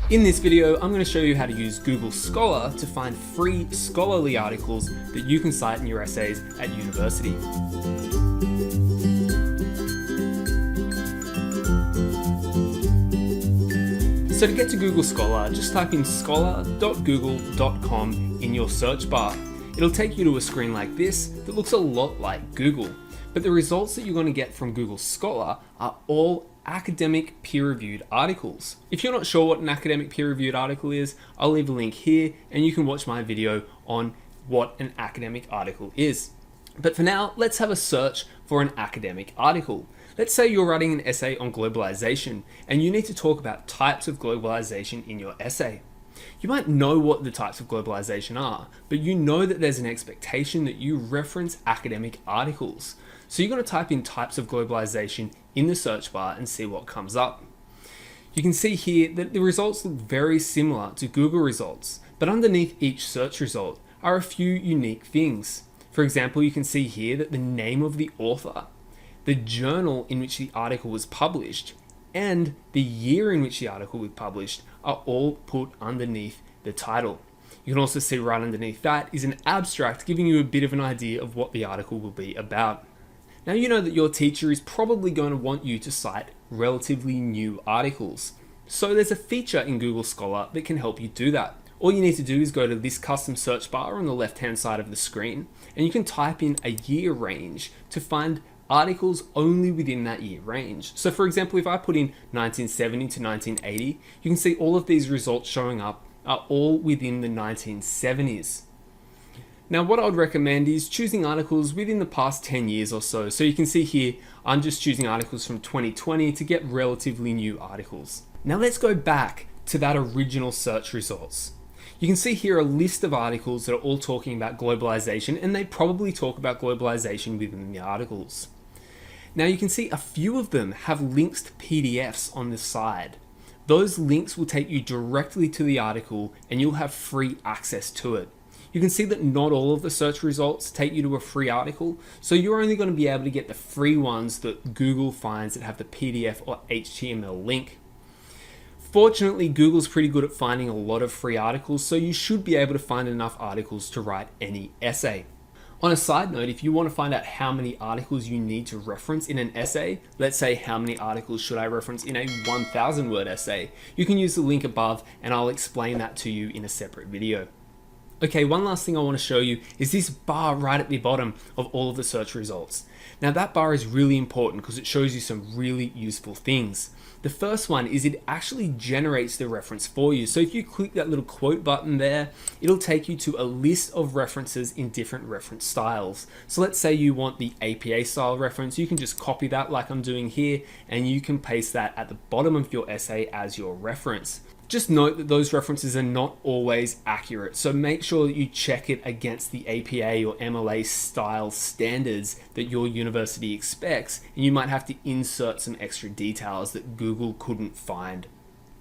In this video, I'm going to show you how to use Google Scholar to find free scholarly articles that you can cite in your essays at university. So to get to Google Scholar, just type in scholar.google.com in your search bar. It'll take you to a screen like this that looks a lot like Google, but the results that you're going to get from Google Scholar are all academic peer-reviewed articles. If you're not sure what an academic peer-reviewed article is, I'll leave a link here and you can watch my video on what an academic article is. But for now, let's have a search for an academic article. Let's say you're writing an essay on globalization and you need to talk about types of globalization in your essay. You might know what the types of globalization are, but you know that there's an expectation that you reference academic articles. So you're going to type in types of globalization in the search bar and see what comes up. You can see here that the results look very similar to Google results, but underneath each search result are a few unique things. For example, you can see here that the name of the author, the journal in which the article was published, and the year in which the article was published are all put underneath the title. You can also see right underneath that is an abstract giving you a bit of an idea of what the article will be about. Now you know that your teacher is probably going to want you to cite relatively new articles. So there's a feature in Google Scholar that can help you do that. All you need to do is go to this custom search bar on the left-hand side of the screen, and you can type in a year range to find articles only within that year range. So for example, if I put in 1970 to 1980, you can see all of these results showing up are all within the 1970s. Now what I would recommend is choosing articles within the past 10 years or so. So you can see here, I'm just choosing articles from 2020 to get relatively new articles. Now let's go back to that original search results. You can see here a list of articles that are all talking about globalization, and they probably talk about globalization within the articles. Now you can see a few of them have links to PDFs on the side. Those links will take you directly to the article and you'll have free access to it. You can see that not all of the search results take you to a free article, so you're only going to be able to get the free ones that Google finds that have the PDF or HTML link. Fortunately, Google's pretty good at finding a lot of free articles, so you should be able to find enough articles to write any essay. On a side note, if you want to find out how many articles you need to reference in an essay, let's say how many articles should I reference in a 1,000 word essay, you can use the link above and I'll explain that to you in a separate video. Okay, one last thing I want to show you is this bar right at the bottom of all of the search results. Now that bar is really important because it shows you some really useful things. The first one is it actually generates the reference for you. So if you click that little quote button there, it'll take you to a list of references in different reference styles. So let's say you want the APA style reference, you can just copy that like I'm doing here, and you can paste that at the bottom of your essay as your reference. Just note that those references are not always accurate, so make sure that you check it against the APA or MLA style standards that your university expects, and you might have to insert some extra details that Google couldn't find.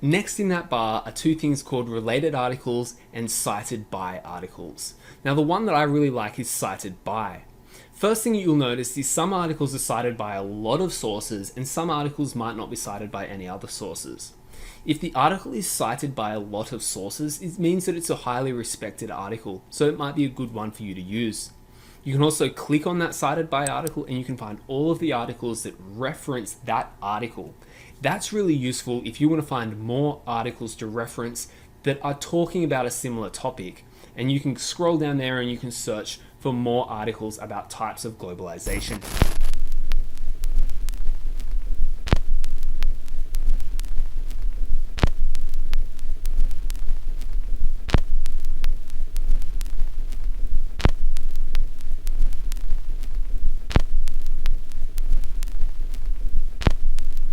Next in that bar are two things called related articles and cited by articles. Now the one that I really like is cited by. First thing you'll notice is some articles are cited by a lot of sources and some articles might not be cited by any other sources. If the article is cited by a lot of sources, it means that it's a highly respected article, so it might be a good one for you to use. You can also click on that cited by article and you can find all of the articles that reference that article. That's really useful if you want to find more articles to reference that are talking about a similar topic. And you can scroll down there and you can search for more articles about types of globalization.